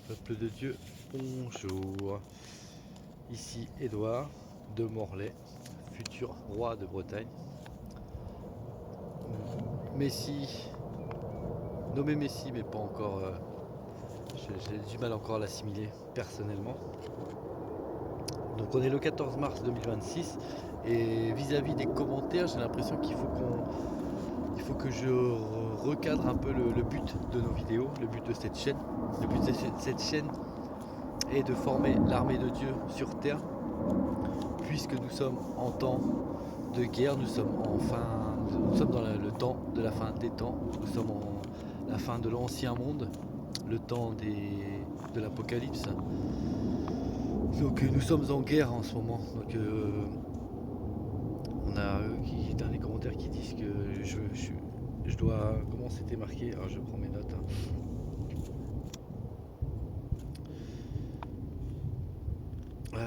Peuple de Dieu, bonjour. Ici Édouard de Morlaix, futur roi de Bretagne. Messi, nommé Messi, mais pas encore. J'ai du mal encore à l'assimiler personnellement. Donc on est le 14 mars 2026 et vis-à-vis des commentaires, j'ai l'impression il faut que je recadre un peu le but de nos vidéos, le but de cette chaîne. Le but de cette chaîne est de former l'armée de Dieu sur terre, puisque nous sommes en temps de guerre, nous sommes dans le temps de la fin des temps, nous sommes en la fin de l'ancien monde, le temps de l'apocalypse. Donc nous sommes en guerre en ce moment. Donc on a dans les commentaires qui disent que je dois. Comment c'était marqué? Alors je prends mes notes.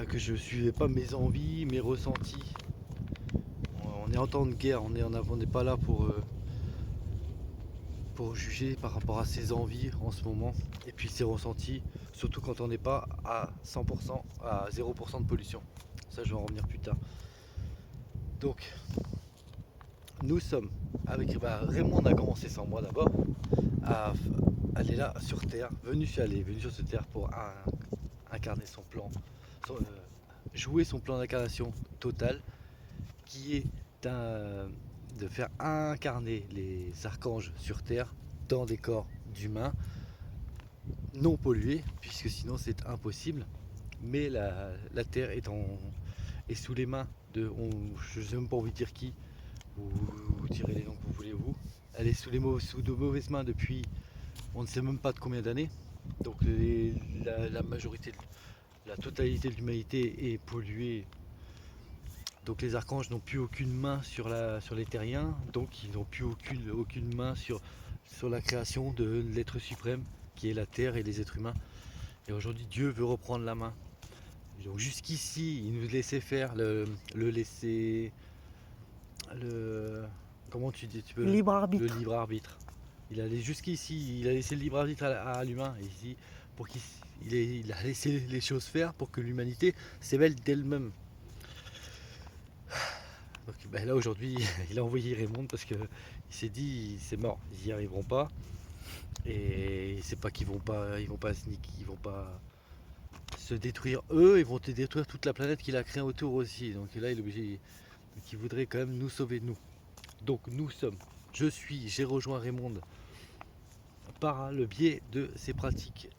Que je suivais pas mes envies, mes ressentis. On est en temps de guerre, on n'est pas là pour juger par rapport à ses envies en ce moment et puis ses ressentis, surtout quand on n'est pas à 100%, à 0% de pollution. Ça, je vais en revenir plus tard. Donc, nous sommes avec Raymond, a commencé sans moi d'abord à aller là sur Terre, venu sur cette Terre pour incarner son plan, jouer son plan d'incarnation total qui est de faire incarner les archanges sur Terre dans des corps d'humains non pollués, puisque sinon c'est impossible. Mais la Terre est sous les mains de, je n'ai même pas envie de dire qui, vous tirez les noms que vous voulez vous. Elle est sous de mauvaises mains depuis on ne sait même pas de combien d'années. Donc la majorité, la totalité de l'humanité est polluée. Donc les archanges n'ont plus aucune main sur les terriens, donc ils n'ont plus aucune main sur la création de l'être suprême qui est la terre et les êtres humains. Et aujourd'hui Dieu veut reprendre la main. Donc jusqu'ici il nous laissait faire le laisser le comment tu dis tu peux Libre le arbitre. libre arbitre. Il allait jusqu'ici, il a laissé le libre arbitre à l'humain ici pour il a laissé les choses faire pour que l'humanité s'éveille d'elle-même. Donc ben là aujourd'hui, il a envoyé Raymond parce que il s'est dit c'est mort, ils n'y arriveront pas. Et c'est pas ils vont pas ils vont pas se détruire eux, ils vont te détruire toute la planète qu'il a créée autour aussi. Donc là il est obligé, donc il voudrait quand même nous sauver nous. Donc j'ai rejoint Raymond par le biais de ses pratiques.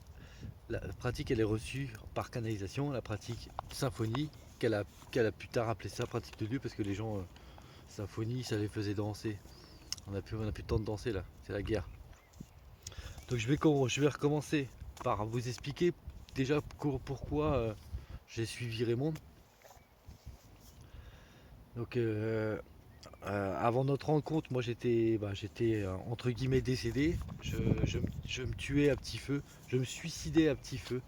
La pratique elle est reçue par canalisation, la pratique symphonie, qu'elle a plus tard appelé ça pratique de Dieu parce que les gens symphonie ça les faisait danser. On a plus de temps de danser là, c'est la guerre. Donc je vais recommencer par vous expliquer déjà pourquoi j'ai suivi Raymond. Donc avant notre rencontre, moi j'étais entre guillemets décédé. Je me tuais à petit feu, je me suicidais à petit feu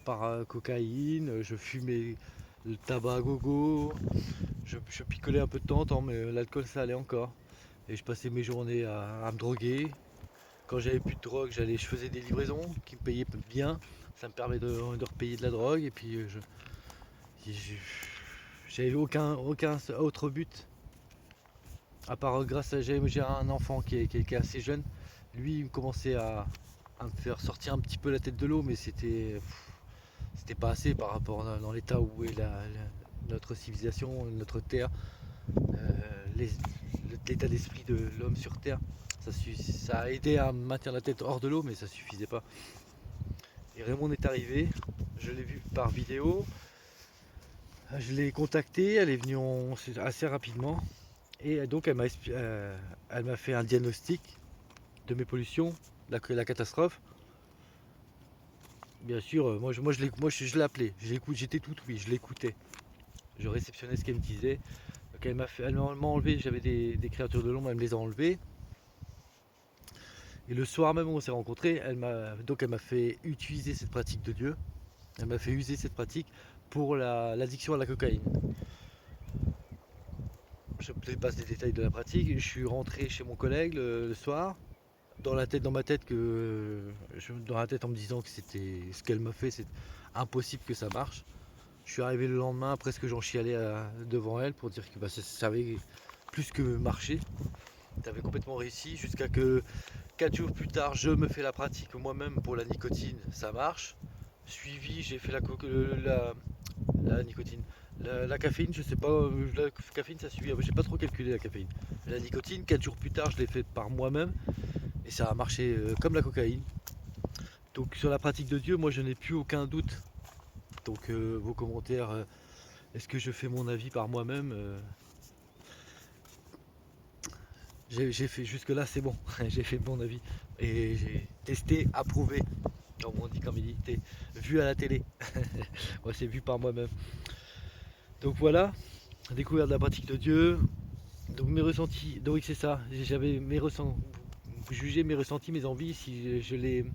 par cocaïne, je fumais le tabac à gogo, je picolais un peu de temps en temps, mais l'alcool ça allait encore. Et je passais mes journées à me droguer. Quand j'avais plus de drogue, je faisais des livraisons qui me payaient bien. Ça me permet de repayer de la drogue. Et puis j'avais aucun autre but. À part grâce à j'ai un enfant qui est assez jeune. Lui, il commençait à me faire sortir un petit peu la tête de l'eau, mais c'était pas assez par rapport dans l'état où est notre civilisation, notre terre, l'état d'esprit de l'homme sur terre. Ça a aidé à maintenir la tête hors de l'eau, mais ça suffisait pas. Et Raymond est arrivé, je l'ai vu par vidéo, je l'ai contactée, elle est venue assez rapidement. Et donc elle m'a fait un diagnostic de mes pollutions, la catastrophe. Bien sûr, je l'appelais, j'étais tout oui, je l'écoutais. Je réceptionnais ce qu'elle me disait. Donc elle m'a enlevé, j'avais des créatures de l'ombre, elle me les a enlevées. Et le soir même où on s'est rencontrés, elle m'a fait utiliser cette pratique de Dieu. Elle m'a fait user cette pratique pour l'addiction à la cocaïne. Je ne sais pas des détails de la pratique. Je suis rentré chez mon collègue le soir. dans ma tête dans la tête en me disant que c'était ce qu'elle m'a fait, c'est impossible que ça marche. Je suis arrivé le lendemain, presque j'en chialais devant elle pour dire que bah, ça avait plus que marché. Ça avait complètement réussi jusqu'à que 4 jours plus tard, je me fais la pratique moi-même pour la nicotine, ça marche. Suivi, j'ai fait la nicotine. La caféine, je sais pas, la caféine ça suit, j'ai pas trop calculé la caféine. La nicotine, 4 jours plus tard, je l'ai fait par moi-même et ça a marché comme la cocaïne. Donc sur la pratique de Dieu, moi je n'ai plus aucun doute. Donc vos commentaires, est-ce que je fais mon avis par moi-même j'ai fait jusque là, c'est bon, j'ai fait mon avis et j'ai testé, approuvé, comme on dit, comme il dit, vu à la télé. Moi c'est vu par moi-même. Donc voilà, découverte de la pratique de Dieu. Donc mes ressentis, donc oui, c'est ça, j'avais mes ressentis, juger mes ressentis, mes envies, si je les,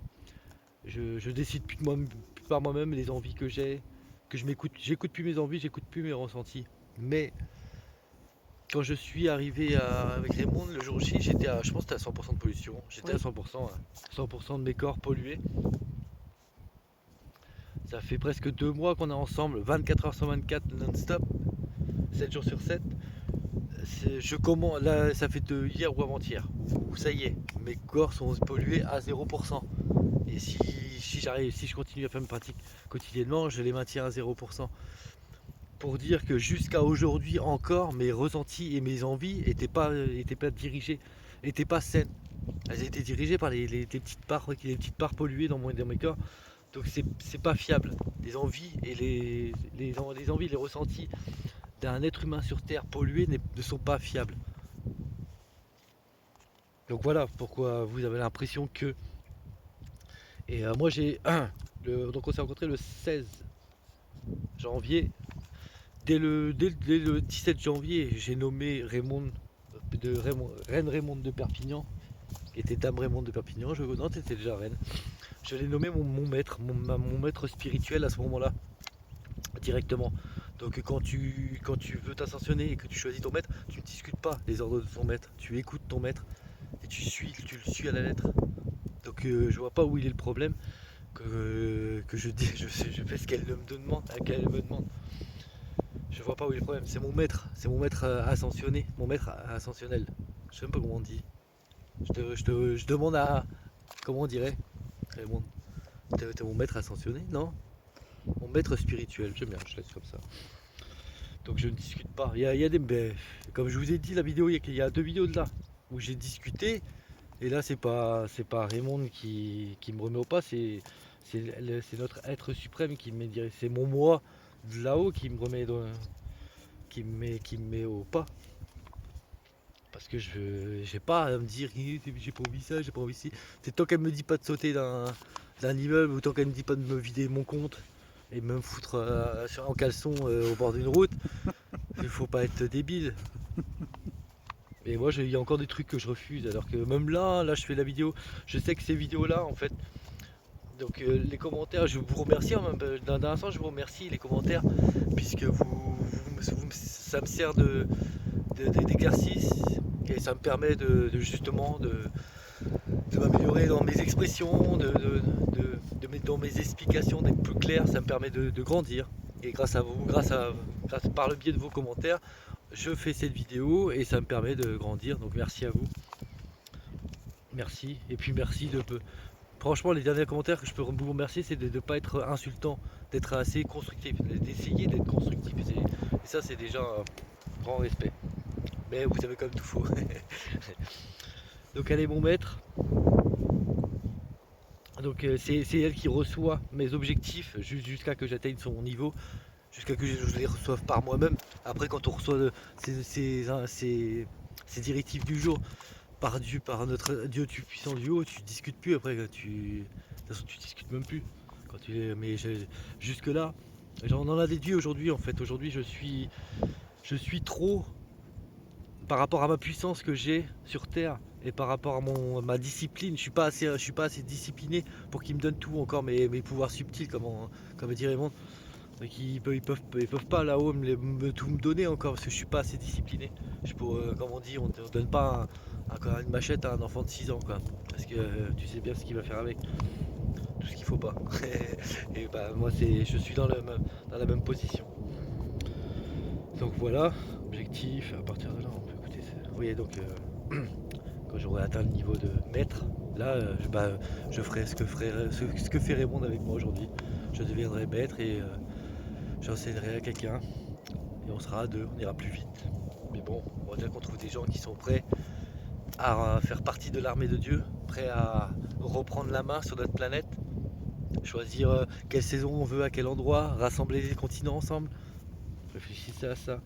je décide plus, plus par moi-même les envies que j'ai, que je m'écoute, j'écoute plus mes envies, j'écoute plus mes ressentis. Mais quand je suis arrivé avec Raymond le jour J, j'étais à, je pense que c'était à 100% de pollution, j'étais à 100%, 100% de mes corps pollués. Ça fait presque 2 mois qu'on est ensemble, 24 heures sur 24 non-stop, 7 jours sur 7. Je commence, là, ça fait de hier ou avant-hier, où ça y est, mes corps sont pollués à 0%. Et si je continue à faire mes pratiques quotidiennement, je les maintiens à 0%. Pour dire que jusqu'à aujourd'hui encore, mes ressentis et mes envies étaient pas dirigées, n'étaient pas saines. Elles étaient dirigées par les petites parts polluées dans mes corps. Donc c'est pas fiable. Les envies et les envies, les ressentis d'un être humain sur Terre pollué ne sont pas fiables. Donc voilà pourquoi vous avez l'impression que... Et moi j'ai... donc on s'est rencontrés le 16 janvier. Dès le 17 janvier, j'ai nommé Reine Raymond de Perpignan, qui était Dame Raymond de Perpignan. Non, c'était déjà reine. Je l'ai nommé mon maître, mon maître spirituel à ce moment-là, directement. Donc quand tu veux t'ascensionner et que tu choisis ton maître, tu ne discutes pas les ordres de ton maître, tu écoutes ton maître et tu le suis à la lettre. Donc je vois pas où il est le problème que je fais ce qu'elle me demande, Je vois pas où est le problème. C'est mon maître ascensionné, mon maître ascensionnel. Je sais même pas comment on dit. Je demande à. Comment on dirait Raymond, t'es mon maître ascensionné, non? Mon maître spirituel, j'aime bien, je laisse comme ça. Donc je ne discute pas. Il y a des. Comme je vous ai dit, la vidéo, il y a 2 vidéos de là où j'ai discuté. Et là, c'est pas Raymond qui me remet au pas, c'est notre être suprême qui me dit. C'est mon moi de là-haut qui me remet qui me met au pas. Parce que je j'ai pas à me dire j'ai pas envie ça, j'ai pas envie ci. C'est tant qu'elle me dit pas de sauter d'un immeuble ou tant qu'elle me dit pas de me vider mon compte et me foutre en caleçon au bord d'une route, il faut pas être débile. Et moi il y a encore des trucs que je refuse alors que même là je fais la vidéo, je sais que ces vidéos là en fait. Donc les commentaires, je vous remercie d'un instant, je vous remercie les commentaires puisque ça me sert d'exercice et ça me permet justement de m'améliorer dans mes expressions, dans mes explications, d'être plus clair, ça me permet de grandir. Et grâce à vous, par le biais de vos commentaires, je fais cette vidéo et ça me permet de grandir. Donc merci à vous. Merci. Et puis merci franchement, les derniers commentaires que je peux vous remercier, c'est de ne pas être insultant, d'être assez constructif, d'essayer d'être constructif. Et ça, c'est déjà un grand respect. Mais vous avez quand même tout faux. Donc elle est mon maître. Donc c'est elle qui reçoit mes objectifs jusqu'à que j'atteigne son niveau, jusqu'à que je les reçoive par moi-même. Après quand on reçoit ces directives du jour par Dieu, par notre Dieu puissant du haut, tu discutes plus après, de toute façon tu discutes même plus. Quand tu es, mais jusque là, on en a déduit aujourd'hui en fait. Aujourd'hui je suis trop par rapport à ma puissance que j'ai sur Terre et par rapport à ma discipline, je suis pas assez discipliné pour qu'il me donne tout encore mes pouvoirs subtils, comme dirait Raymond. Donc ils peuvent pas là-haut tout me donner encore parce que je suis pas assez discipliné. Comme on dit, on ne donne pas une machette à un enfant de 6 ans quoi. Parce que tu sais bien ce qu'il va faire avec. Tout ce qu'il faut pas. Et bah moi je suis dans la même position. Donc voilà, objectif, à partir de là on peut écouter ça. Oui donc quand j'aurai atteint le niveau de maître, là je ferai ce que fait Raymond avec moi aujourd'hui. Je deviendrai maître et j'enseignerai à quelqu'un et on sera à deux, on ira plus vite. Mais bon, on va dire qu'on trouve des gens qui sont prêts à faire partie de l'armée de Dieu, prêts à reprendre la main sur notre planète, choisir quelle saison on veut, à quel endroit, rassembler les continents ensemble. Réfléchissez à ça.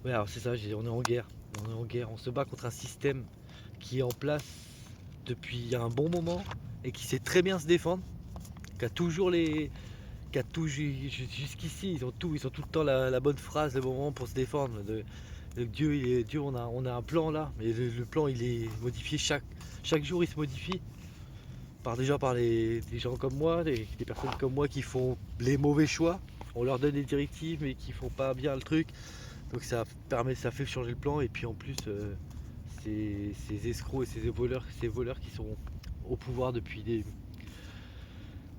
Ouais, alors c'est ça, on est en guerre. On est en guerre, on se bat contre un système qui est en place depuis un bon moment et qui sait très bien se défendre, qui a toujours jusqu'ici, ils ont tout le temps la bonne phrase, le bon moment pour se défendre. Dieu, on a un plan là, mais le plan il est modifié chaque jour, il se modifie. Déjà par des gens comme moi, des personnes comme moi qui font les mauvais choix. On leur donne des directives mais qui font pas bien le truc. Donc ça fait changer le plan et puis en plus ces escrocs et ces voleurs qui sont au pouvoir depuis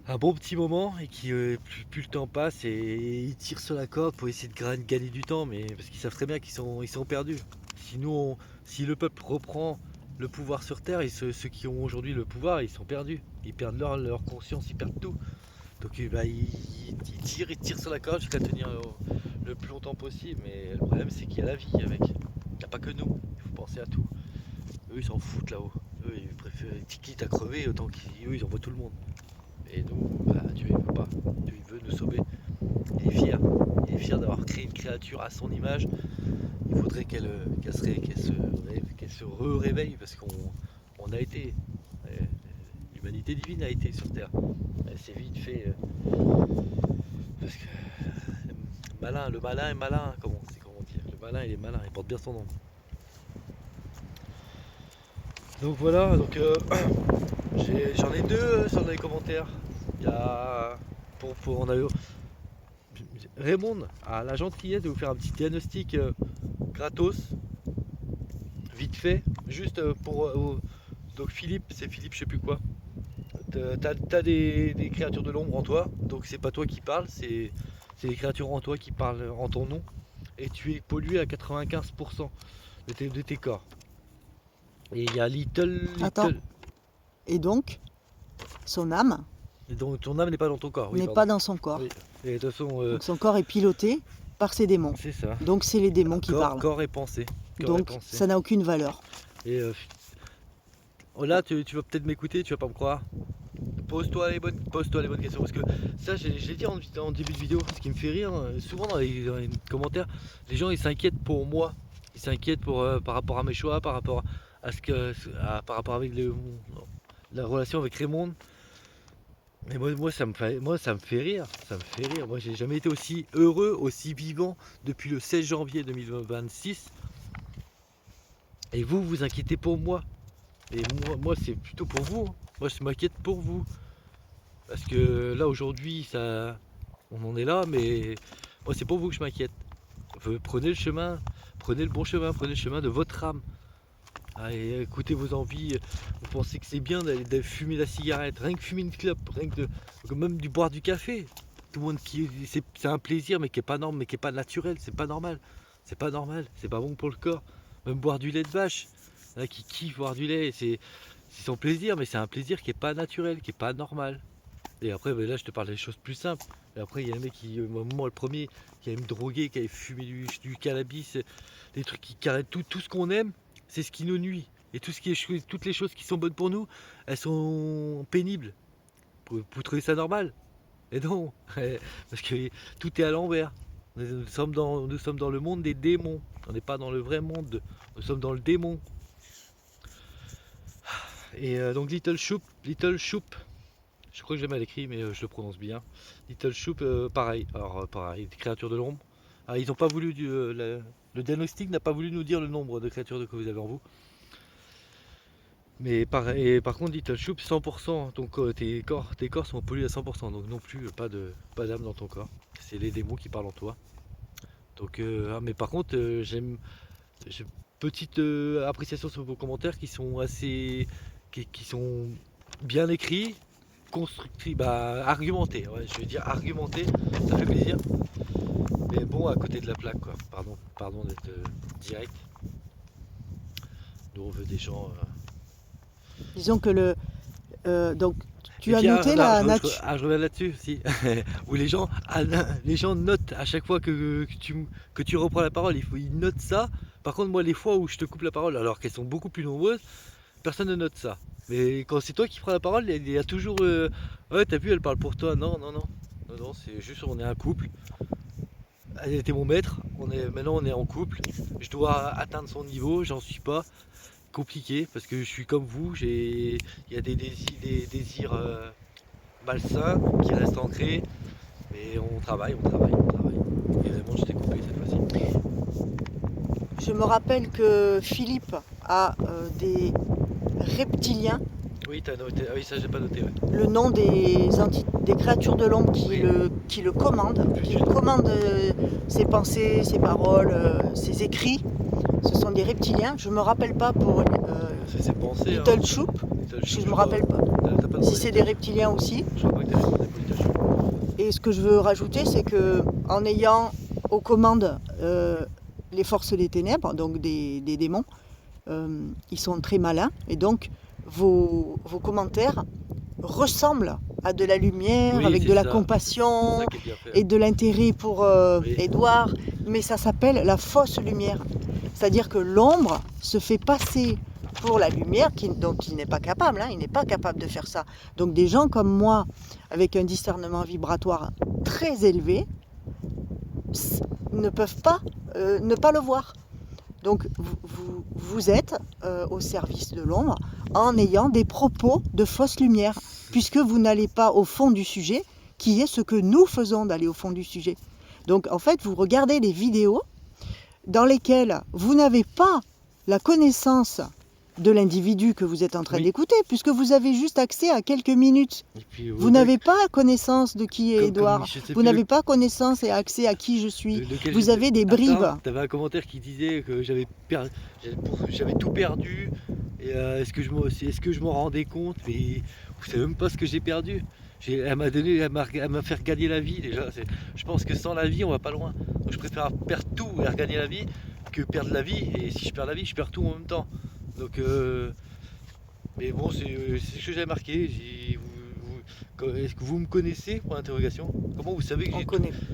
un bon petit moment et qui plus le temps passe et ils tirent sur la corde pour essayer de gagner du temps, mais parce qu'ils savent très bien ils sont perdus. Si le peuple reprend le pouvoir sur terre et ceux qui ont aujourd'hui le pouvoir, ils sont perdus. Ils perdent leur conscience, ils perdent tout. Donc ils tirent sur la corde jusqu'à tenir le plus longtemps possible. Mais le problème c'est qu'il y a la vie avec. Il n'y a pas que nous. Il faut penser à tout. Eux ils s'en foutent là-haut. Eux ils préfèrent quitte à crever autant qu'eux ils envoient tout le monde. Et nous, Dieu il veut pas. Dieu il veut nous sauver. Il est fier. Il est fier d'avoir créé une créature à son image. Il faudrait qu'elle se réveille parce qu'on a été. L'humanité divine a été sur Terre. Elle s'est vite fait. Parce que le malin est malin, comment dire. Le malin il est malin, il porte bien son nom. Donc voilà, j'en ai deux sur les commentaires. Il y a on a eu Raymond a la gentillesse de vous faire un petit diagnostic gratos, vite fait, juste donc Philippe, c'est Philippe je sais plus quoi. T'as des créatures de l'ombre en toi, donc c'est pas toi qui parles, c'est les créatures en toi qui parlent en ton nom, et tu es pollué à 95% de tes corps. Et il y a Attends. Et donc, son âme et donc ton âme n'est pas dans ton corps. Oui, n'est pardon. pas dans son corps. Oui. Et de toute façon, Donc son corps est piloté par ses démons. c'est ça. Donc c'est les démons qui parlent. Corps et pensée. Donc ça n'a aucune valeur. Et là, tu vas peut-être m'écouter, tu vas pas me croire. Pose-toi les bonnes questions parce que ça, j'ai dit en début de vidéo, ce qui me fait rire, souvent dans les commentaires, les gens ils s'inquiètent pour moi, ils s'inquiètent par rapport à mes choix, par rapport à par rapport avec la relation avec Raymond. Et moi, ça me fait rire, Moi, j'ai jamais été aussi heureux, aussi vivant depuis le 16 janvier 2026. Et vous, vous inquiétez pour moi. Et moi c'est plutôt pour vous. Moi, je m'inquiète pour vous. Parce que là, aujourd'hui, on en est là, mais moi, c'est pour vous que je m'inquiète. Prenez le bon chemin, prenez le chemin de votre âme. Et écoutez vos envies, vous pensez que c'est bien d'aller fumer la cigarette, rien que fumer une clope, même du boire du café. Tout le monde c'est un plaisir mais qui est pas normal, mais qui est pas naturel, c'est pas normal. C'est pas normal, c'est pas bon pour le corps. Même boire du lait de vache, il y en a qui kiffent boire du lait, c'est son plaisir, mais c'est un plaisir qui est pas naturel, qui est pas normal. Et après là je te parle des choses plus simples. Et après il y a un mec qui, moi le premier, qui allait me droguer, qui allait fumer du cannabis, des trucs qui carrent tout ce qu'on aime. C'est ce qui nous nuit. Et toutes les choses qui sont bonnes pour nous, elles sont pénibles. Vous trouvez ça normal? Et non, parce que tout est à l'envers. Nous sommes dans le monde des démons. On n'est pas dans le vrai monde. Nous sommes dans le démon. Et donc Little Shoop, je crois que j'ai mal écrit, mais je le prononce bien. Little Shoop, pareil. Alors pareil, des créatures de l'ombre. Alors, ils n'ont pas voulu le diagnostic n'a pas voulu nous dire le nombre de créatures que vous avez en vous. Mais par contre, Little Shoop, 100%, tes corps sont pollués à 100%, donc non plus pas d'âme dans ton corps. C'est les démons qui parlent en toi. Donc, mais par contre, j'ai une petite appréciation sur vos commentaires qui sont qui sont bien écrits, constructifs, argumentés. Ouais, je vais dire argumentés, ça fait plaisir. Mais bon, à côté de la plaque, quoi. Pardon d'être direct. Nous, on veut des gens. Disons que donc tu Et as puis, noté la nature. je reviens là-dessus, si. Où les gens notent à chaque fois que tu reprends la parole, ils notent ça. Par contre, moi, les fois où je te coupe la parole, alors qu'elles sont beaucoup plus nombreuses, personne ne note ça. Mais quand c'est toi qui prends la parole, il y a toujours ouais, t'as vu, elle parle pour toi. Non, non, non. Non, non, c'est juste on est un couple. Elle était mon maître. Maintenant, on est en couple. Je dois atteindre son niveau, j'en suis pas. Compliqué parce que je suis comme vous. Il y a des désirs malsains qui restent ancrés. Mais on travaille, on travaille, on travaille. Évidemment, je t'ai coupé cette fois-ci. Je me rappelle que Philippe a des reptiliens. Oui, t'as noté. Ah oui, ça j'ai pas noté. Ouais. Le nom des créatures de l'ombre qui le commandent, ses pensées, ses paroles, ses écrits. Ce sont des reptiliens. Je me rappelle pas pour C'est pensées, Little Shoop. Je me rappelle pas. Si c'est des reptiliens aussi. Je crois pas que t'as demandé pour Little Shoop. Et ce que je veux rajouter, c'est que en ayant aux commandes les forces des ténèbres, donc des démons, ils sont très malins. Et donc, vos commentaires ressemblent à de la lumière, Oui, avec de la ça. compassion C'est ça qui est bien fait. et de l'intérêt pour Oui. Édouard. Mais ça s'appelle la fausse lumière. C'est-à-dire que l'ombre se fait passer pour la lumière, dont il n'est pas capable. Il n'est pas capable de faire ça. Donc des gens comme moi, avec un discernement vibratoire très élevé, ne peuvent pas ne pas le voir. Donc vous êtes au service de l'ombre en ayant des propos de fausse lumière, puisque vous n'allez pas au fond du sujet, qui est ce que nous faisons d'aller au fond du sujet. Donc en fait, vous regardez des vidéos dans lesquelles vous n'avez pas la connaissance de l'individu que vous êtes en train d'écouter, puisque vous avez juste accès à quelques minutes. Puis, vous n'avez pas connaissance de qui est Édouard. Vous n'avez pas connaissance et accès à qui je suis. Vous avez des bribes. Tu avais un commentaire qui disait que j'avais tout perdu. Et est-ce que je m'en rendais compte? Mais vous savez même pas ce que j'ai perdu. Elle m'a fait gagner la vie déjà. Je pense que sans la vie, on va pas loin. Donc je préfère perdre tout et regagner la vie que perdre la vie. Et si je perds la vie, je perds tout en même temps. Donc, mais bon, c'est ce que j'avais marqué. Est-ce que vous me connaissez? Point d'interrogation. Comment vous savez que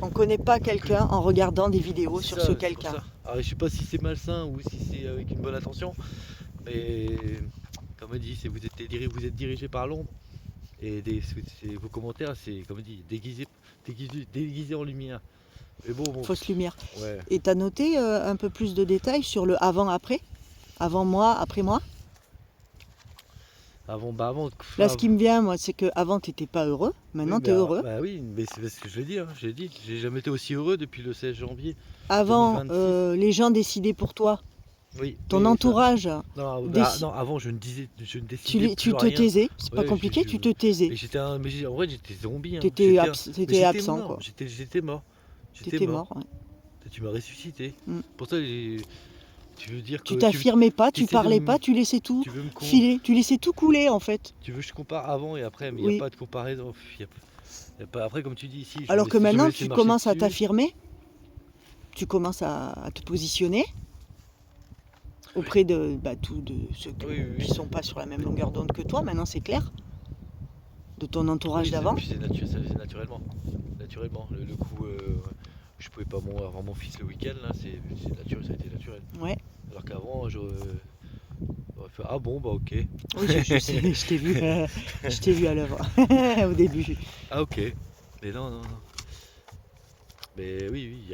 on connaît pas quelqu'un en regardant des vidéos sur ce quelqu'un. Alors, je sais pas si c'est malsain ou si c'est avec une bonne intention, mais comme on dit, vous êtes dirigé par l'ombre. Et vos commentaires, c'est comme on dit, déguisé en lumière. Mais bon. Fausse lumière. Ouais. Et tu as noté un peu plus de détails sur le avant-après? Avant moi, après moi? Avant. Là, ce qui me vient, moi, c'est qu'avant, tu n'étais pas heureux. Maintenant, tu es heureux. Bah oui, mais c'est ce que je l'ai dit. J'ai dit, j'ai jamais été aussi heureux depuis le 16 janvier. Avant, les gens décidaient pour toi. Oui. Ton entourage. Non, avant, je ne décidais tu te rien. taisais. C'est pas compliqué, tu te taisais. Mais en vrai, j'étais zombie. T'étais absent, quoi. J'étais mort. T'étais mort. Ouais. Tu m'as ressuscité. Mm. Pour ça, tu veux dire que tu t'affirmais pas, tu parlais pas, tu laissais tout filer, tu laissais tout couler en fait. Tu veux que je compare avant et après, mais il n'y a pas de comparaison. Y a pas, après, comme tu dis ici. Alors que maintenant, tu commences à t'affirmer, tu commences à te positionner auprès de ceux qui sont pas sur la même longueur d'onde que toi. Maintenant, c'est clair. De ton entourage d'avant. Ça faisait naturellement. Le coup, je pouvais pas avoir mon fils le week-end là, ça a été naturel. Ouais. Alors qu'avant, j'aurais fait ah bon bah ok. Oui, je t'ai vu, je t'ai vu à l'œuvre au début. Ah ok. Mais non. Mais oui,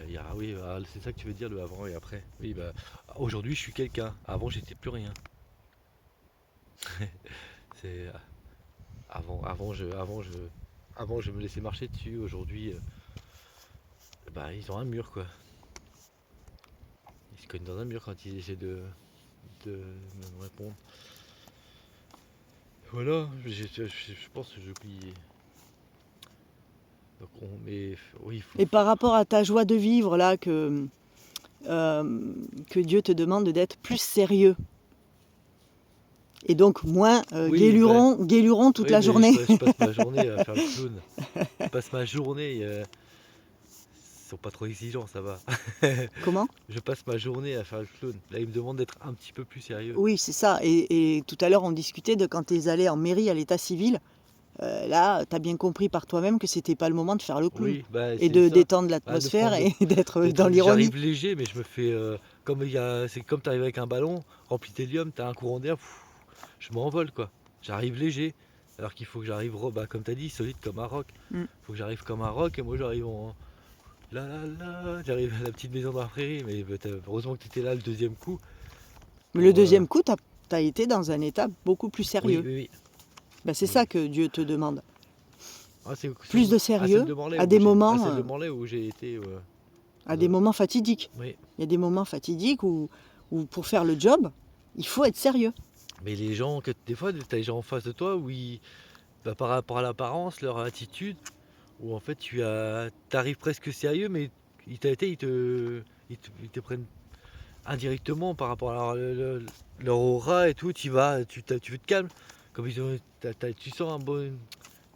c'est ça que tu veux dire le avant et après. Oui bah aujourd'hui je suis quelqu'un. Avant j'étais plus rien. C'est avant je me laissais marcher dessus. Aujourd'hui ils ont un mur quoi. Ils se cognent dans un mur quand ils essaient de me répondre. Voilà, je pense que j'ai oublié. Donc mais oui, il faut. Et par rapport à ta joie de vivre, là, que Dieu te demande d'être plus sérieux. Et donc moins Oui, guéluron toute oui, la mais journée. je passe ma journée à faire le clown. Je passe ma journée. Ils sont pas trop exigeants, ça va. Comment? Je passe ma journée à faire le clown. Là, ils me demandent d'être un petit peu plus sérieux. Oui, c'est ça. Et tout à l'heure, on discutait de quand tu es allé en mairie à l'état civil. Là, tu as bien compris par toi-même que c'était pas le moment de faire le clown. Oui, bah Et c'est de ça. détendre De l'atmosphère prendre et d'être dans l'ironie. J'arrive léger, mais je me fais c'est comme t'arrives avec un ballon rempli d'hélium, t'as un courant d'air, je m'envole quoi. J'arrive léger, alors qu'il faut que j'arrive, comme t'as dit, solide comme un roc. Mm. Faut que j'arrive comme un roc et moi j'arrive en la la la, j'arrive à la petite maison dans la prairie, mais heureusement que t'étais là le deuxième coup. Mais le deuxième coup, tu as été dans un état beaucoup plus Oui, sérieux. oui, oui. Ben, c'est Oui. ça que Dieu te demande. Ah, Plus de sérieux, à des moments, celle de Morlaix où j'ai été. à des moments fatidiques. Oui. Il y a des moments fatidiques où pour faire le job, il faut être sérieux. Mais les gens, des fois, t'as des gens en face de toi où par rapport à l'apparence, leur attitude, où en fait t'arrives presque sérieux, mais ils te prennent indirectement par rapport à leur aura et tout. Tu veux te calmer. Comme tu sens un bon.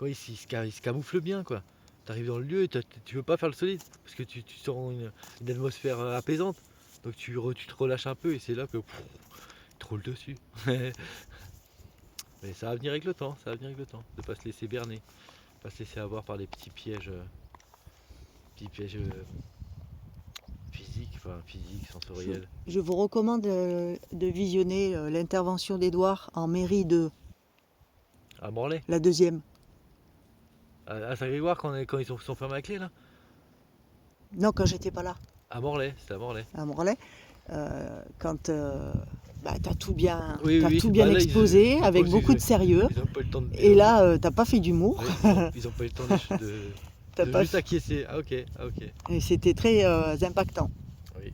Ouais, ils se camouflent bien quoi. T'arrives dans le lieu et tu veux pas faire le solide parce que tu sens une atmosphère apaisante. Donc tu te relâches un peu et c'est là que tu te roules dessus. Mais ça va venir avec le temps, de pas se laisser berner, pas se laisser avoir par des petits pièges physiques, sensoriels. Je vous recommande de visionner l'intervention d'Édouard en mairie de À Morlaix, la deuxième. à Saint-Grégoire quand ils sont fermés à clé là. Non, quand j'étais pas là, À Morlaix, c'était à Morlaix. à Morlaix. Quand tu as tout bien, Oui, t'as oui, tout bien bah là, exposé avec posent- beaucoup de sérieux. Ils ont pas eu le temps de. Et là, t'as pas fait d'humour. Ouais, ils ont pas eu le temps T'as de pas juste acquiescer. Ah ok. Et c'était très impactant. Oui.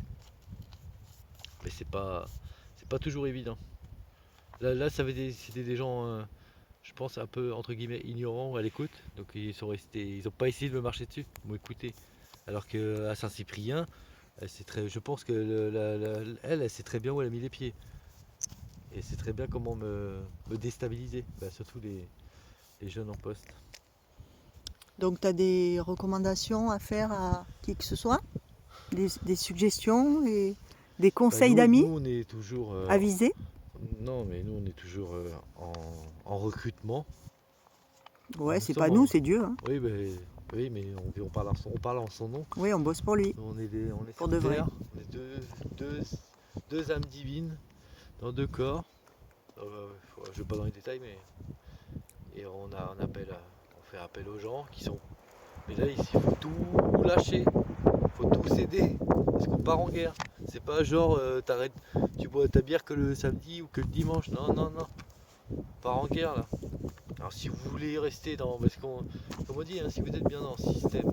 Mais c'est pas toujours évident. Là c'était des gens, je pense un peu entre guillemets ignorants ou à l'écoute. Donc ils ont pas essayé de me marcher dessus, ils m'ont écouté. Alors que à Saint-Cyprien, je pense que elle sait très bien où elle a mis les pieds. Et c'est très bien comment me déstabiliser, surtout les jeunes en poste. Donc tu as des recommandations à faire à qui que ce soit, des suggestions et des conseils d'amis Nous on est toujours avisés. non mais nous on est toujours en recrutement. Ouais, Nous c'est sommes pas nous, c'est Dieu. Hein. Oui mais on parle en son nom. Oui, on bosse pour lui. On est Pour sur de vrai. terre, on est deux âmes divines dans deux corps. Je vais pas dans les détails mais et on fait appel aux gens qui sont. Mais là il faut tout lâcher, faut tout céder parce qu'on part en guerre. C'est pas genre tu bois ta bière que le samedi ou que le dimanche. Non. On part en guerre là. Alors si vous voulez rester parce qu'on, comme on dit, hein, si vous êtes bien dans le système,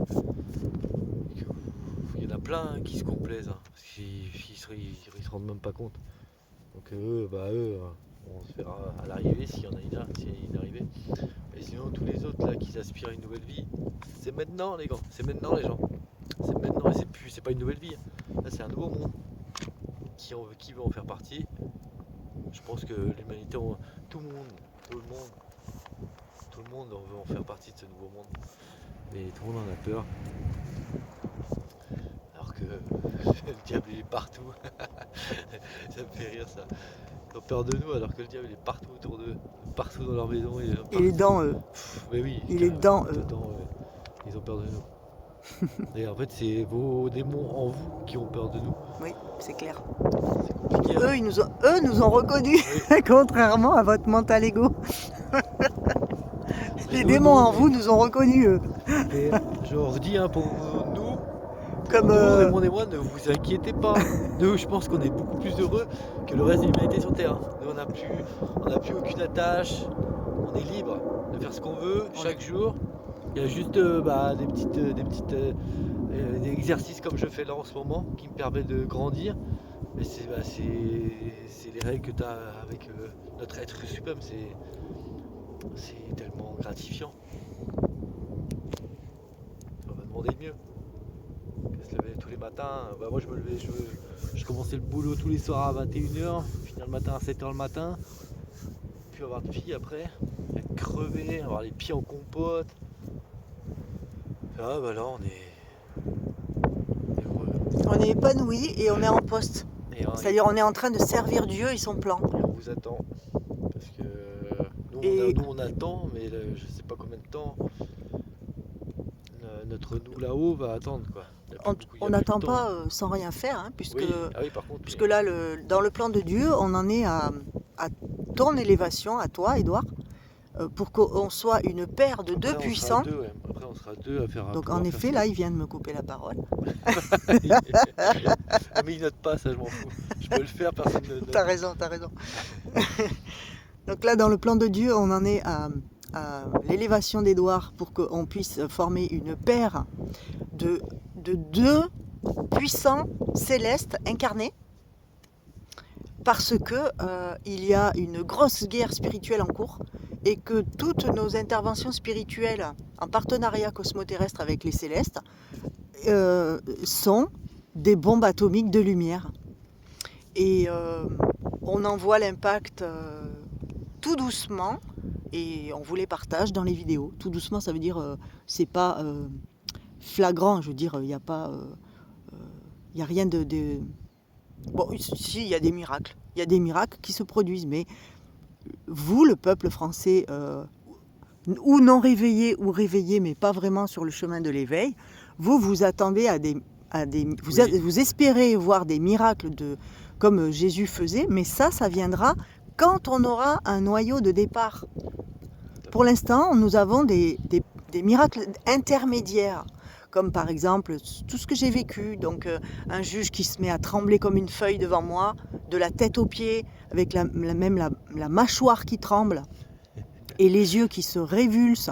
il y en a plein qui se complaisent, hein, parce qu'ils se rendent même pas compte. Donc eux, on se verra à l'arrivée s'il y en a une arrivée. Mais sinon tous les autres là qui aspirent à une nouvelle vie, c'est maintenant les gars, c'est maintenant les gens. C'est maintenant et c'est pas une nouvelle vie. Là c'est un nouveau monde. Qui veut en faire partie? Je pense que l'humanité, tout le monde veut en faire partie de ce nouveau monde. Mais tout le monde en a peur. Alors que le diable il est partout. Ça me fait rire ça. Ils ont peur de nous alors que le diable il est partout autour d'eux, partout dans leur maison. Il est dans eux. Mais oui, Il est dans eux. Ils ont peur de nous. Et en fait c'est vos démons en vous qui ont peur de nous. Oui, c'est clair. C'est compliqué. Hein. Eux nous ont reconnus, oui. Contrairement à votre mental ego. Les démons en vous nous ont reconnus, eux. Mais je redis, hein, pour nous, comme Raymond et moi, ne vous inquiétez pas. Nous, je pense qu'on est beaucoup plus heureux que le reste de l'humanité sur Terre. Nous, on n'a plus aucune attache. On est libre de faire ce qu'on veut chaque jour. Il y a juste des exercices comme je fais là en ce moment qui me permettent de grandir. Mais c'est les règles que tu as avec notre être suprême. c'est tellement gratifiant. On va demander de mieux. Se lever tous les matins, bah moi je me levais, je commençais le boulot tous les soirs à 21h, finir le matin à 7h le matin, puis avoir de filles après, être crevé, avoir les pieds en compote. Ah bah là on est heureux. On est épanoui et on est en poste. Et C'est-à-dire on est en train de servir Dieu et son plan. on vous attend. Parce que Et- nous on attend, mais je sais pas combien de temps notre nous là-haut va attendre quoi. Il y a plus beaucoup- il y a On plus de n'attend temps. pas sans rien faire, hein, puisque, Oui, ah oui par contre. puisque là, dans le plan de Dieu, on en est à ton élévation, à toi, Édouard, pour qu'on soit une paire de deux Après, on puissants. sera deux, ouais. Après on sera deux à faire. Donc pouvoir en faire effet, ça. là, il vient de me couper la parole. Ah, mais il note pas, ça je m'en fous. Je peux le faire, personne ne note. T'as raison, t'as raison. Donc là, dans le plan de Dieu, on en est à l'élévation d'Édouard pour qu'on puisse former une paire de deux puissants célestes incarnés. Parce que il y a une grosse guerre spirituelle en cours et que toutes nos interventions spirituelles en partenariat cosmoterrestre avec les célestes sont des bombes atomiques de lumière. Et on en voit l'impact tout doucement et on vous les partage dans les vidéos. Tout doucement, ça veut dire c'est pas flagrant, je veux dire, il n'y a pas, il y a rien de bon, si, il y a des miracles. Il y a des miracles qui se produisent, mais vous, le peuple français, ou non réveillé, ou réveillé, mais pas vraiment sur le chemin de l'éveil, vous attendez vous espérez voir des miracles comme Jésus faisait, mais ça viendra quand on aura un noyau de départ. Pour l'instant, nous avons des miracles intermédiaires, comme par exemple tout ce que j'ai vécu, donc un juge qui se met à trembler comme une feuille devant moi, de la tête aux pieds, avec même la mâchoire qui tremble, et les yeux qui se révulsent,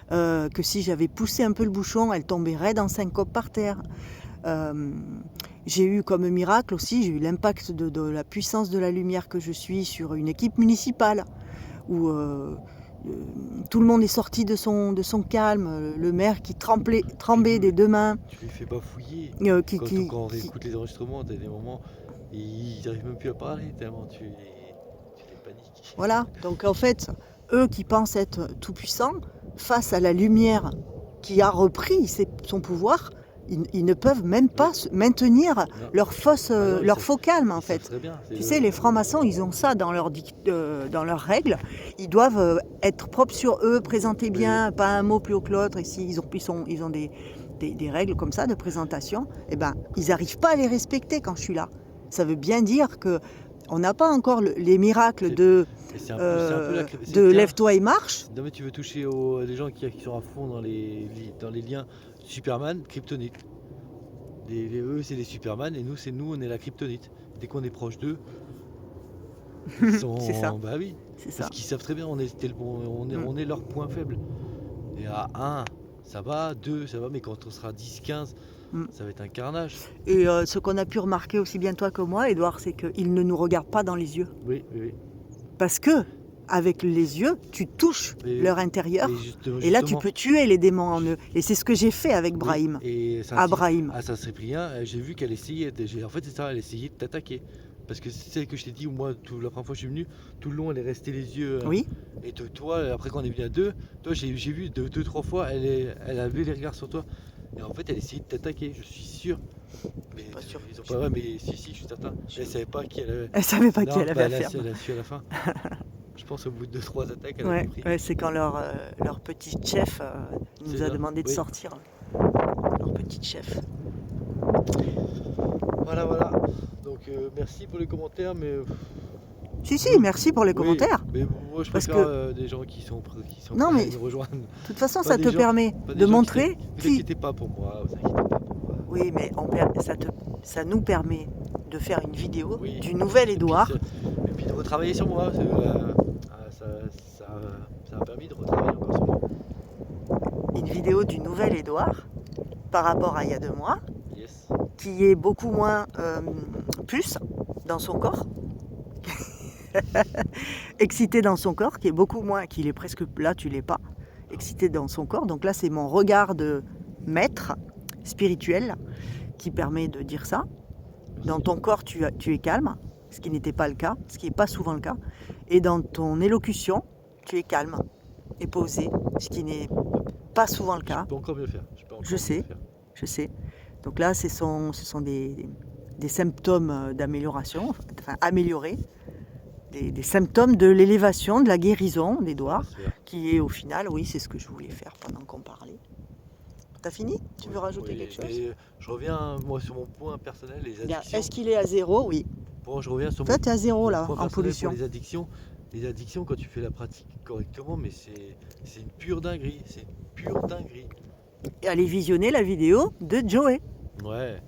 que si j'avais poussé un peu le bouchon, elle tombait raide en syncope par terre. J'ai eu comme miracle aussi, j'ai eu l'impact de la puissance de la lumière que je suis sur une équipe municipale, où tout le monde est sorti de son calme, le maire qui tremblait des deux mains. Tu les fais bafouiller. Quand on réécoute les enregistrements, t'as des moments, ils n'arrivent même plus à parler tellement tu les paniques. Voilà, donc en fait, eux qui pensent être tout puissants, face à la lumière qui a repris son pouvoir, ils ne peuvent même pas maintenir leur faux calme en fait. Tu sais, les francs-maçons, ils ont ça dans leurs règles. Ils doivent être propres sur eux, présenter bien, pas un mot plus haut que l'autre. Et s'ils ont des règles comme ça de présentation, eh ben, ils n'arrivent pas à les respecter quand je suis là. Ça veut bien dire que on n'a pas encore les miracles de lève-toi et marche. Non mais tu veux toucher les gens qui sont à fond dans les liens Superman, Kryptonite. Eux c'est les Superman et nous on est la Kryptonite. Dès qu'on est proche d'eux, ils sont... C'est ça. Bah oui, C'est ça. parce qu'ils savent très bien on est leur point faible. Et à 1, ça va, 2, ça va, mais quand on sera 10, 15, ça va être un carnage. Et ce qu'on a pu remarquer aussi bien toi que moi, Édouard, c'est qu'ils ne nous regardent pas dans les yeux. Oui. Parce que, avec les yeux, tu touches leur intérieur. Et là, tu justement, peux tuer les démons en eux. Et c'est ce que j'ai fait avec Brahim. Et Brahim. À Saint-Cyprien, j'ai vu qu'elle essayait, en fait c'est ça, elle essayait de t'attaquer. Parce que c'est celle que je t'ai dit, moi, la première fois que je suis venu, tout le long elle est restée les yeux. Oui. Et toi, après quand on est venu à deux, toi j'ai vu deux, trois fois, elle avait les regards sur toi. Et en fait elle essayait de t'attaquer, je suis sûr. Mais Pas sûr. ils ont pas vrai, mais si, je suis certain. Elle savait pas qui elle avait. Elle savait pas qui elle avait à faire. Elle a su à la fin. Je pense au bout de 2-3 attaques, elle a compris. Ouais, c'est quand leur petit chef nous a demandé de sortir. Leur petit chef. Voilà. Donc merci pour les commentaires, mais... Si, merci pour les commentaires. Mais moi je préfère des gens qui sont prêts à nous rejoindre. De toute façon, ça te permet de montrer... Ne vous inquiétez pas pour moi, Oui, mais ça nous permet de faire une vidéo du nouvel Édouard. Et puis de retravailler sur moi. Ça a permis de retravailler encore sur moi. Une vidéo du nouvel Édouard par rapport à il y a 2 mois, Yes. qui est beaucoup moins puce dans son corps. Excité dans son corps, qui est beaucoup moins, qu'il est presque là, tu l'es pas. Excité dans son corps. Donc là, c'est mon regard de maître spirituel qui permet de dire ça. Dans ton corps, tu es calme, ce qui n'était pas le cas, ce qui n'est pas souvent le cas. Et dans ton élocution, tu es calme et posé, ce qui n'est pas souvent le cas. Je peux encore mieux faire. Je sais. Donc là, ce sont des symptômes d'amélioration, enfin améliorés, des symptômes de l'élévation, de la guérison des doigts, qui est au final, oui, c'est ce que je voulais faire pendant qu'on parlait. T'as fini? Tu veux rajouter quelque chose? Je reviens, moi, sur mon point personnel, les addictions. Est-ce qu'il est à zéro? Oui. Bon, je reviens sur Toi, tu es à zéro là, point en personnel pollution. pour les addictions. Les addictions, quand tu fais la pratique correctement, mais c'est une pure dinguerie. C'est une pure dinguerie. Et allez visionner la vidéo de Joey. Ouais.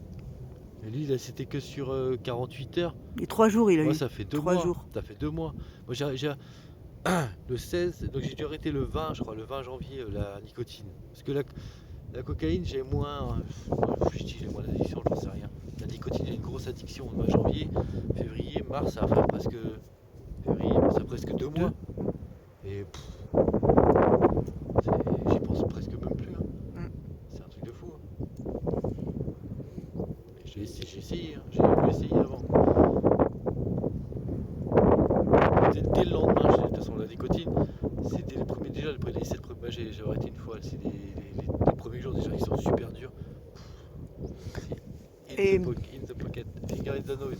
Et lui, c'était que sur 48 heures. Les 3 jours, il a Moi, eu. ça fait 2 3 mois. jours. Ça fait 2 mois. Moi, le 16, donc j'ai dû arrêter le 20, je crois, le 20 janvier, la nicotine. Parce que la cocaïne, j'ai moins. Je dis, j'ai moins d'addiction, j'en sais rien. La nicotine, j'ai une grosse addiction. Moi, janvier, février, mars, ça va faire presque. Février, ça fait presque 2 mois. Et j'y pense presque même plus. Hein. C'est un truc de fou. Hein. J'ai essayé, hein. J'ai essayé avant. Dès le lendemain, de toute façon, la nicotine, c'était les premiers, déjà, les 7 premiers, j'ai arrêté une fois, c'est les premiers jours déjà, ils sont super durs. In the pocket, finger in the nose.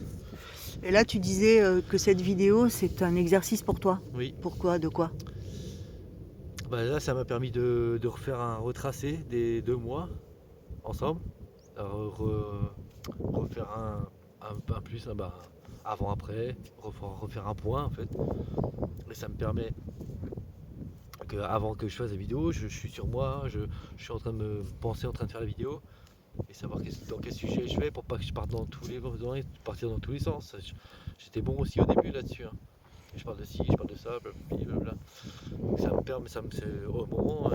Et là, tu disais que cette vidéo, c'est un exercice pour toi. Oui. Pourquoi? De quoi? Bah là, ça m'a permis de refaire un retracé des 2 mois ensemble, refaire un plus, avant après, refaire un point en fait. Et ça me permet que avant que je fasse la vidéo, je suis sur moi, je suis en train de me penser en train de faire la vidéo et savoir dans quel sujet je vais pour pas que je parte partir dans tous les sens. J'étais bon aussi au début là-dessus. Hein. Je parle de ci, je parle de ça, blablabla. Ça me permet, au moment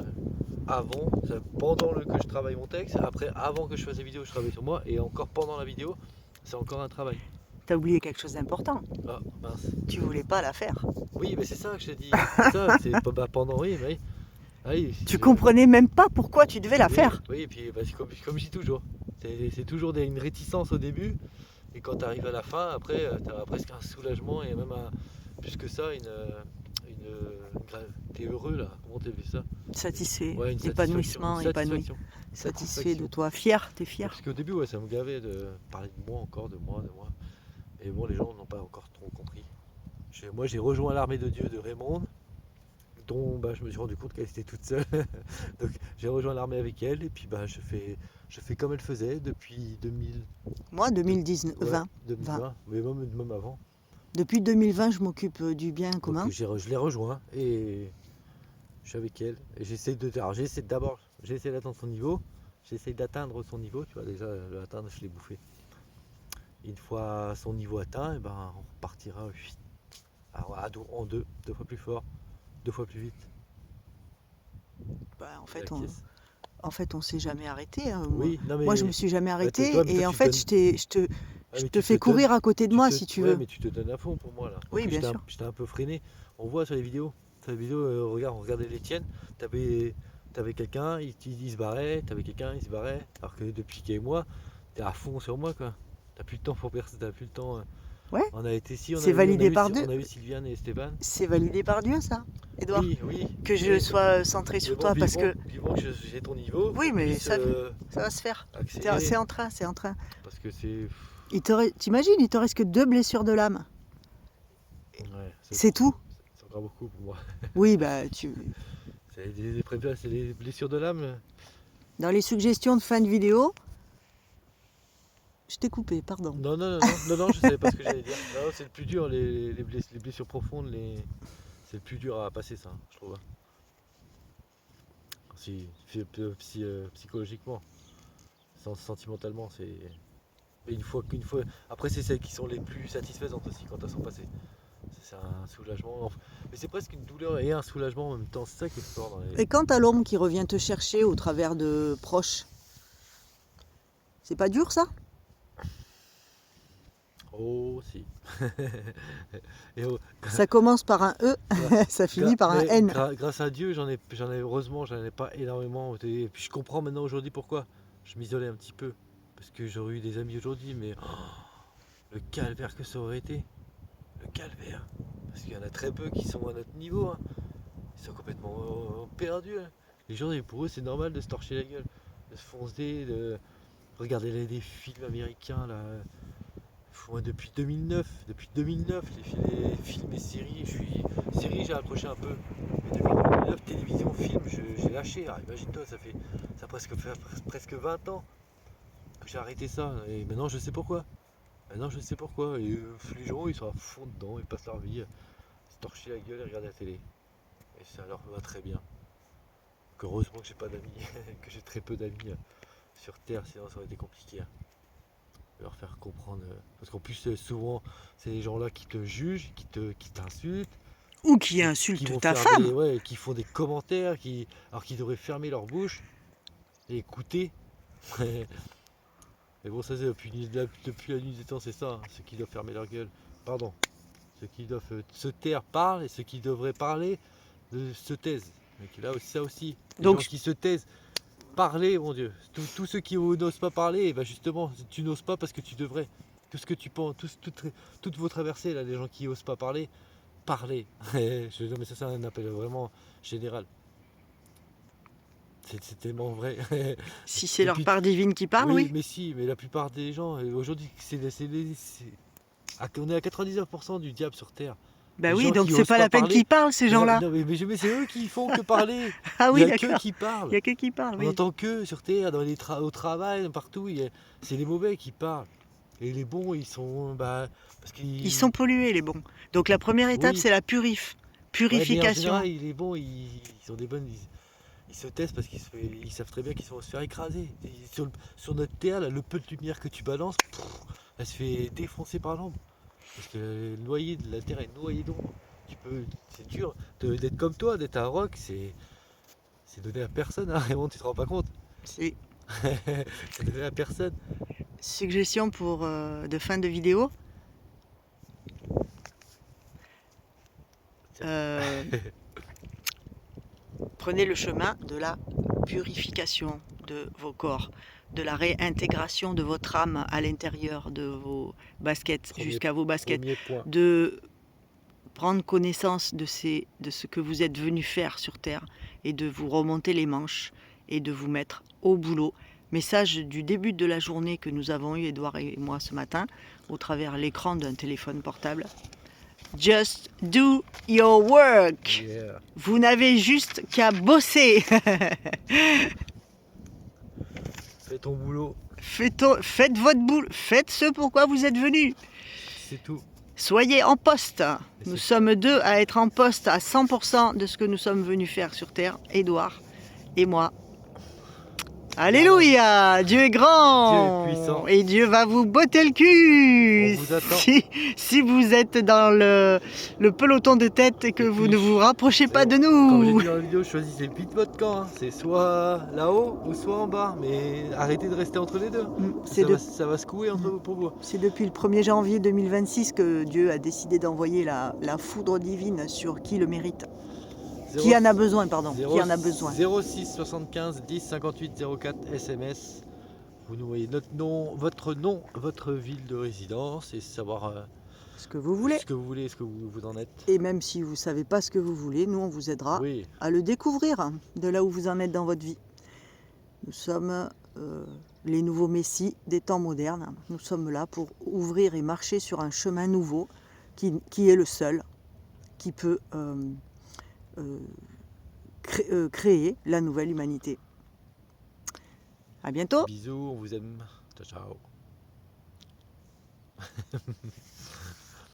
avant, pendant que je travaille mon texte, après, avant que je fasse la vidéo, je travaille sur moi, et encore pendant la vidéo, c'est encore un travail. T'as oublié quelque chose d'important. Ah, mince. Tu voulais pas la faire. Oui, mais c'est ça que je te dis. C'est ça, c'est pendant, oui, mais. Oui, tu comprenais même pas pourquoi tu devais la faire. Oui, et puis comme je dis toujours, c'est toujours une réticence au début, et quand tu arrives à la fin, après, tu as presque un soulagement, et même plus que ça, t'es heureux là, comment t'as vu ça? Satisfait, ouais, épanouissement, épanoui. Satisfait de toi, fier, t'es fier. Parce qu'au début, ouais, ça me gavait de parler de moi encore, de moi. Et bon, les gens n'ont pas encore trop compris. Moi, j'ai rejoint l'armée de Dieu de Raymond, dont je me suis rendu compte qu'elle était toute seule. Donc, j'ai rejoint l'armée avec elle, et puis je fais comme elle faisait depuis 2000. Moi, 2019, ouais, 20. 2020, mais même avant. Depuis 2020, je m'occupe du bien commun. Donc, je l'ai rejoint et je suis avec elle. Et j'essaie d'atteindre son niveau. J'essaie d'atteindre son niveau. Tu vois, déjà, l'atteindre, je l'ai bouffé. Une fois son niveau atteint, on repartira en deux fois plus fort, 2 fois plus vite. En fait, on s'est jamais arrêté. Hein. Oui, moi, je me suis jamais arrêté. Et en fait, je te fais courir à côté de moi si tu veux. Mais tu te donnes à fond pour moi là. Oui, bien sûr. J'étais un peu freiné. On voit sur les vidéos. On regardait les tiennes. T'avais quelqu'un, il se barrait. T'avais quelqu'un, il se barrait. Alors que depuis qu'il y a moi, t'es à fond sur moi quoi. T'as plus le temps pour personne. T'as plus le temps. Ouais. On a été ici. C'est validé par Dieu. On a eu Sylviane et Stéphane. C'est validé par Dieu ça, Edouard. Oui. Que je sois centré sur toi parce que. Vivons que j'ai ton niveau. Oui, mais ça va se faire. C'est en train. Parce que c'est. T'imagines, il te reste que 2 blessures de l'âme. Ouais, c'est tout. C'est encore beaucoup pour moi. Oui, c'est des blessures de l'âme. Dans les suggestions de fin de vidéo, je t'ai coupé, pardon. Non, je savais pas ce que j'allais dire. Non, c'est le plus dur, les blessures profondes, c'est le plus dur à passer ça, je trouve. Psychologiquement, sentimentalement, c'est. Une fois. Après, c'est celles qui sont les plus satisfaisantes aussi quand elles sont passées. C'est un soulagement. Mais c'est presque une douleur et un soulagement en même temps. C'est ça qui est fort dans les. Et quand t'as l'homme qui revient te chercher au travers de proches, c'est pas dur ça? Oh si. Et oh, Ça commence par un E, ça finit par un mais N. grâce à Dieu, heureusement, j'en ai pas énormément. Et puis je comprends maintenant aujourd'hui pourquoi. Je m'isolais un petit peu. Parce que j'aurais eu des amis aujourd'hui, mais le calvaire que ça aurait été. Le calvaire. Parce qu'il y en a très peu qui sont à notre niveau, hein. Ils sont complètement perdus, hein. Les gens, pour eux, c'est normal de se torcher la gueule, de se foncer, de regarder des films américains là. Moi, depuis 2009, les films et séries, séries, j'ai accroché un peu. Mais depuis 2009, télévision, film, j'ai lâché. Alors, imagine-toi, ça presque 20 ans que j'ai arrêté ça. Et maintenant, je sais pourquoi. Maintenant, je sais pourquoi. Et les gens, ils sont à fond dedans, ils passent leur vie à se torcher la gueule et regarder la télé. Et ça leur va très bien. Donc, heureusement que j'ai pas d'amis, que j'ai très peu d'amis sur Terre, sinon ça aurait été compliqué, hein, de leur faire comprendre. Parce qu'en plus, souvent, c'est les gens-là qui te jugent, qui t'insultent, Ou qui qui insulte vont ta faire femme. ouais, qui font des commentaires, alors qu'ils devraient fermer leur bouche et écouter. Mais bon, ça c'est depuis la nuit des temps, c'est ça, hein, ceux qui doivent fermer leur gueule. Pardon. Ceux qui doivent se taire parlent et ceux qui devraient parler se taisent. Donc là aussi, ça aussi. Les Donc, gens qui se taisent, parler, mon Dieu. Tous ceux qui n'osent pas parler, bah justement, tu n'oses pas parce que tu devrais. Tout ce que tu penses, toutes vos traversées, là, les gens qui n'osent pas parler, parler. Non, mais ça, c'est un appel vraiment général. C'est tellement vrai. si c'est Et leur puis, part divine qui parle, oui, oui. mais si, mais la plupart des gens, aujourd'hui, on est à 99% du diable sur Terre. Bah Les oui, gens donc qui c'est osent pas pas la peine parler. qu'ils parlent, ces gens-là. Non, mais c'est eux qui font que parler. Ah Il oui, n'y a que d'accord. qui parlent. Il y a que qui parle, On oui. n'entend que sur Terre, au travail, partout. C'est les mauvais qui parlent. Et les bons, ils sont. Bah, parce Ils sont pollués, les bons. Donc la première étape, Oui, c'est la ouais, mais en purification. général, les bons, ils ont des bonnes. Ils se testent parce ils savent très bien qu'ils vont se faire écraser. Et sur notre Terre, là, le peu de lumière que tu balances, elle se fait défoncer par l'ombre. Parce que la Terre est noyée d'ombre. C'est dur d'être comme toi, d'être un rock, c'est donné à personne, hein, Raymond, tu te rends pas compte. C'est C'est donné à personne. suggestion pour de fin de vidéo. Prenez le chemin de la purification de vos corps, de la réintégration de votre âme à l'intérieur de vos baskets, jusqu'à vos baskets, Premier point. de prendre connaissance de ce que vous êtes venu faire sur Terre et de vous remonter les manches et de vous mettre au boulot. Message du début de la journée que nous avons eu, Edouard et moi, ce matin, au travers l'écran d'un téléphone portable. Just do your work. Yeah. Vous n'avez juste qu'à bosser. Fais ton boulot, Faites votre boulot. Faites ce pourquoi vous êtes venus. c'est tout. Soyez en poste. Et Nous c'est- sommes deux à être en poste à 100% de ce que nous sommes venus faire sur Terre, Édouard et moi. Alléluia, Dieu est grand. Dieu est puissant. Et Dieu va vous botter le cul. On vous attend. Si vous êtes dans le peloton de tête et que Et vous puis, ne vous rapprochez pas de Comme j'ai nous. dit dans la vidéo, choisissez vite votre camp, hein. C'est soit là-haut ou soit en bas. Mais arrêtez de rester entre les deux. Ça va secouer pour vous. C'est depuis le 1er janvier 2026 que Dieu a décidé d'envoyer la foudre divine sur qui le mérite. Qui en a besoin, pardon. Qui en a besoin. 06 75 10 58 04 SMS. Vous nous voyez votre nom, votre ville de résidence et savoir Ce que vous voulez. ce que vous voulez, ce que vous en êtes. Et même si vous ne savez pas ce que vous voulez, nous on vous aidera Oui, à le découvrir de là où vous en êtes dans votre vie. Nous sommes les nouveaux messies des temps modernes. Nous sommes là pour ouvrir et marcher sur un chemin nouveau qui est le seul qui peut créer la nouvelle humanité. À bientôt. bisous, on vous aime. Ciao, ciao.